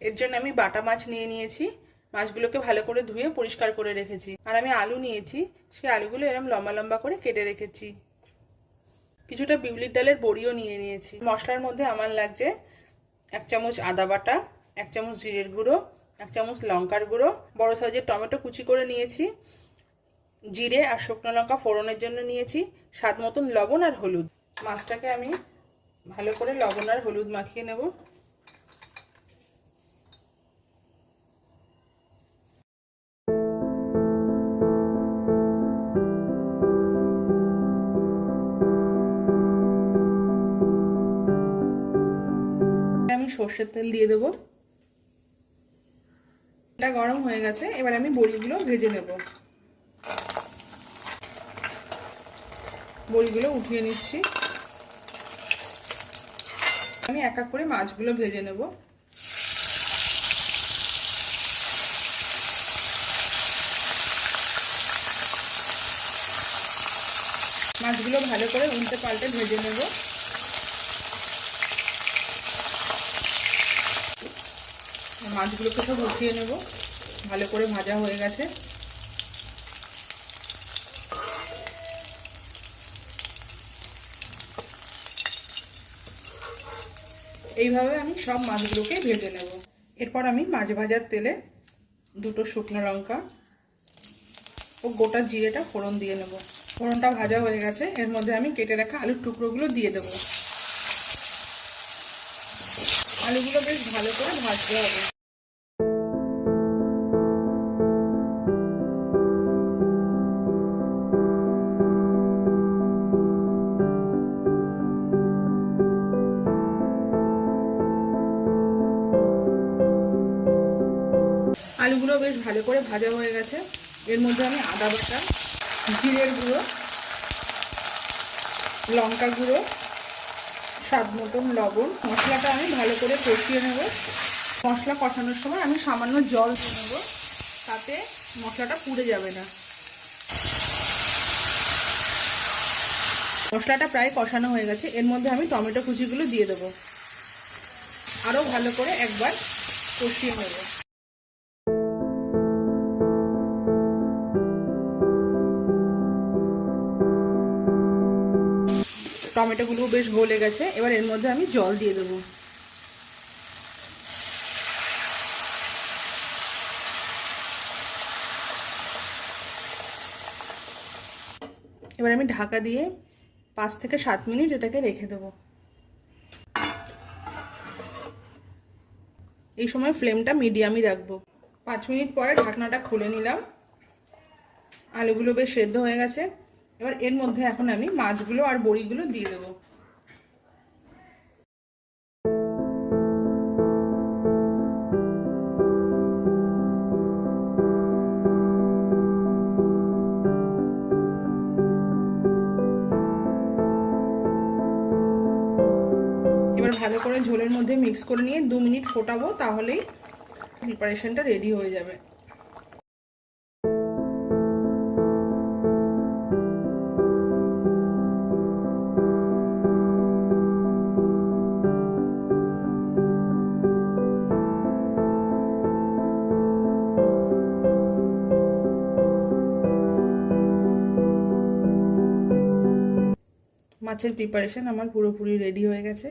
এর জন্য আমি বাটা মাছ নিয়ে নিয়েছি। মাছগুলোকে ভালো করে ধুয়ে পরিষ্কার করে রেখেছি। আর আমি আলু নিয়েছি, সেই আলুগুলো এরকম লম্বা লম্বা করে কেটে রেখেছি। কিছুটা বিউলির ডালের বড়িও নিয়ে নিয়েছি। মশলার মধ্যে আমার লাগছে 1 চামচ আদা বাটা, 1 চামচ জিরের গুঁড়ো, 1 চামচ লঙ্কার গুঁড়ো, বড় সাইজের টমেটো কুচি করে নিয়েছি, জিরে আর শুকনো লঙ্কা ফোড়নের জন্য নিয়েছি, স্বাদ মতন লবণ আর হলুদ। মাছটাকে আমি ভালো করে লবণ আর হলুদ মাখিয়ে নেব। আমি সর্ষের তেল দিয়ে দেবো। এটা গরম হয়ে গেছে, এবার আমি বড়িগুলো ভেজে নেব। বড়িগুলো উঠিয়ে নিচ্ছি। আমি এক এক করে মাছগুলো ভেজে নেব। মাছগুলো ভালো করে উল্টে পাল্টে ভেজে নেব। মাছগুলোকে সব উঠিয়ে নেব। ভালো করে ভাজা হয়ে গেছে। এইভাবে আমি সব মাছগুলোকে ভেজে নেব। এরপর আমি মাছ ভাজার তেলে 2টো শুকনো লঙ্কা ও গোটা জিরেটা ফোড়ন দিয়ে নেব। ফোড়নটা ভাজা হয়ে গেছে, এর মধ্যে আমি কেটে রাখা আলুর টুকরোগুলো দিয়ে দেব। আলুগুলো বেশ ভালো করে ভাজতে হবে। আলুগুলো বেশ ভালো করে ভাজা হয়ে গেছে, এর মধ্যে আমি আদা বাটা, জিরের গুঁড়ো, লঙ্কা গুঁড়ো, স্বাদ মতন লবণ, মশলাটা আমি ভালো করে কষিয়ে নেব। মশলা কষানোর সময় আমি সামান্য জল দিয়ে নেব, তাতে মশলাটা পুড়ে যাবে না। মশলাটা প্রায় কষানো হয়ে গেছে, এর মধ্যে আমি টমেটো কুচিগুলো দিয়ে দেবো। আরও ভালো করে একবার কষিয়ে নেব। টমেটোগুলো বেশ গলে গেছে, এবার এর মধ্যে আমি জল দিয়ে দেবো। এবার আমি ঢাকা দিয়ে 5 থেকে 7 মিনিট এটাকে রেখে দেবো। এই সময় ফ্লেমটা মিডিয়ামই রাখবো। 5 মিনিট পরে ঢাকনাটা খুলে নিলাম। আলুগুলো বেশ সেদ্ধ হয়ে গেছে, এবার এর মধ্যে এখন আমি মাছগুলো আর বড়িগুলো দিয়ে দেবো। এবার ভালো করে ঝোলের মধ্যে মিক্স করে নিয়ে 2 মিনিট ফোটাবো, তাহলেই প্রিপারেশনটা রেডি হয়ে যাবে। মাছের প্রিপারেশন আমার পুরোপুরি রেডি হয়ে গেছে।